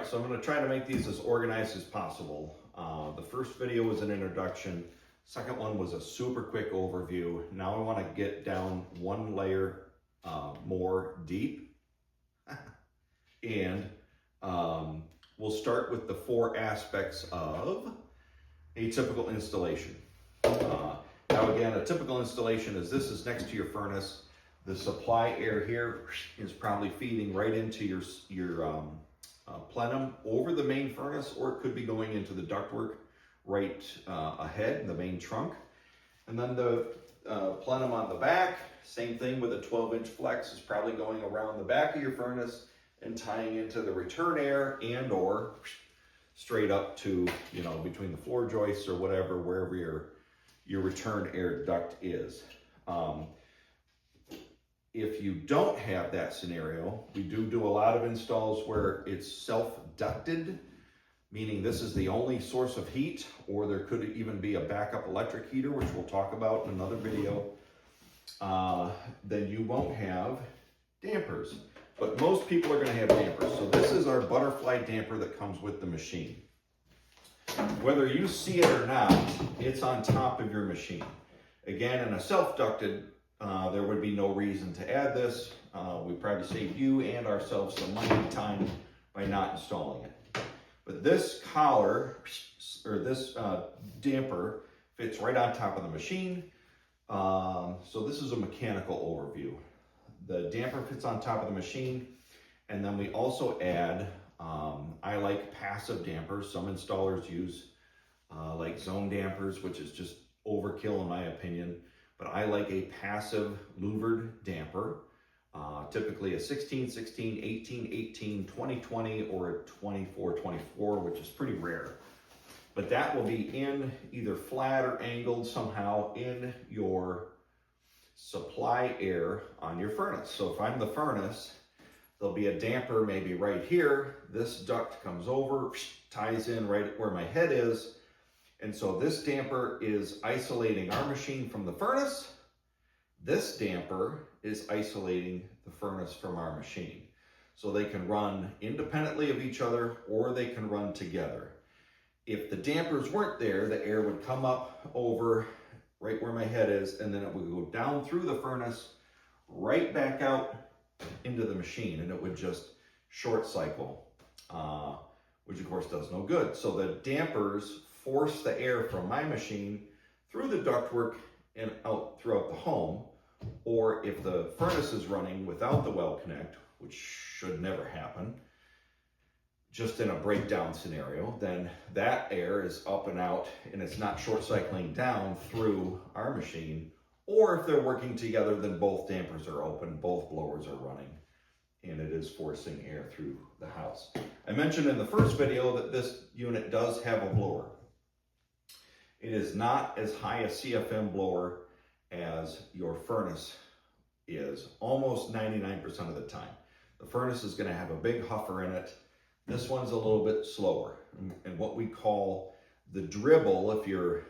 right, so I'm going to try to make these as organized as possible. The first video was an introduction. Second one was a super quick overview. Now I want to get down one layer more deep. And we'll start with the 4 aspects of a typical installation. Now again, a typical installation is this is next to your furnace. The supply air here is probably feeding right into your plenum over the main furnace, or it could be going into the ductwork right ahead, the main trunk. And then the plenum on the back, same thing with a 12-inch flex, is probably going around the back of your furnace and tying into the return air and or straight up to, you know, between the floor joists or whatever, wherever your return air duct is. If you don't have that scenario, we do a lot of installs where it's self-ducted, meaning this is the only source of heat, or there could even be a backup electric heater, which we'll talk about in another video. Then you won't have dampers, but most people are going to have dampers. So this is our butterfly damper that comes with the machine. Whether you see it or not, it's on top of your machine. Again, in a self-ducted, there would be no reason to add this. We probably saved you and ourselves some money and time by not installing it. But this collar, or this damper, fits right on top of the machine. So this is a mechanical overview. The damper fits on top of the machine, and then we also add, I like passive dampers. Some installers use like zone dampers, which is just overkill in my opinion. But I like a passive louvered damper, typically a 16-16, 18-18, 20-20, or a 24-24, which is pretty rare. But that will be in either flat or angled somehow in your supply air on your furnace. So if I'm the furnace, there'll be a damper maybe right here. This duct comes over, ties in right where my head is. And so this damper is isolating our machine from the furnace. This damper is isolating the furnace from our machine. So they can run independently of each other, or they can run together. If the dampers weren't there, the air would come up over right where my head is, and then it would go down through the furnace, right back out into the machine, and it would just short cycle, which of course does no good. So the dampers force the air from my machine through the ductwork and out throughout the home. Or if the furnace is running without the well connect, which should never happen, just in a breakdown scenario, then that air is up and out and it's not short cycling down through our machine. Or if they're working together, then both dampers are open, both blowers are running, and it is forcing air through the house. I mentioned in the first video that this unit does have a blower. It is not as high a CFM blower as your furnace is, almost 99% of the time. The furnace is going to have a big huffer in it. This one's a little bit slower. And what we call the dribble, if you're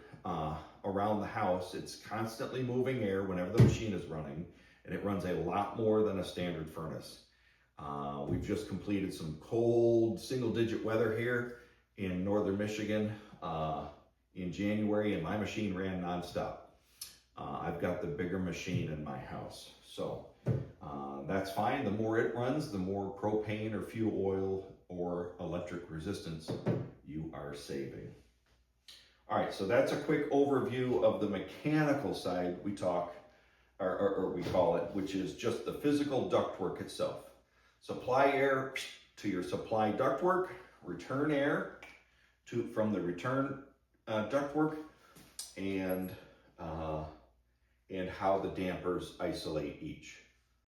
around the house, it's constantly moving air whenever the machine is running, and it runs a lot more than a standard furnace. We've just completed some cold single-digit weather here in northern Michigan in January, and my machine ran nonstop. I've got the bigger machine in my house, so that's fine. The more it runs, the more propane or fuel oil or electric resistance you are saving. All right, so that's a quick overview of the mechanical side we talk, or we call it, which is just the physical ductwork itself. Supply air to your supply ductwork, return air from the return ductwork, and how the dampers isolate each.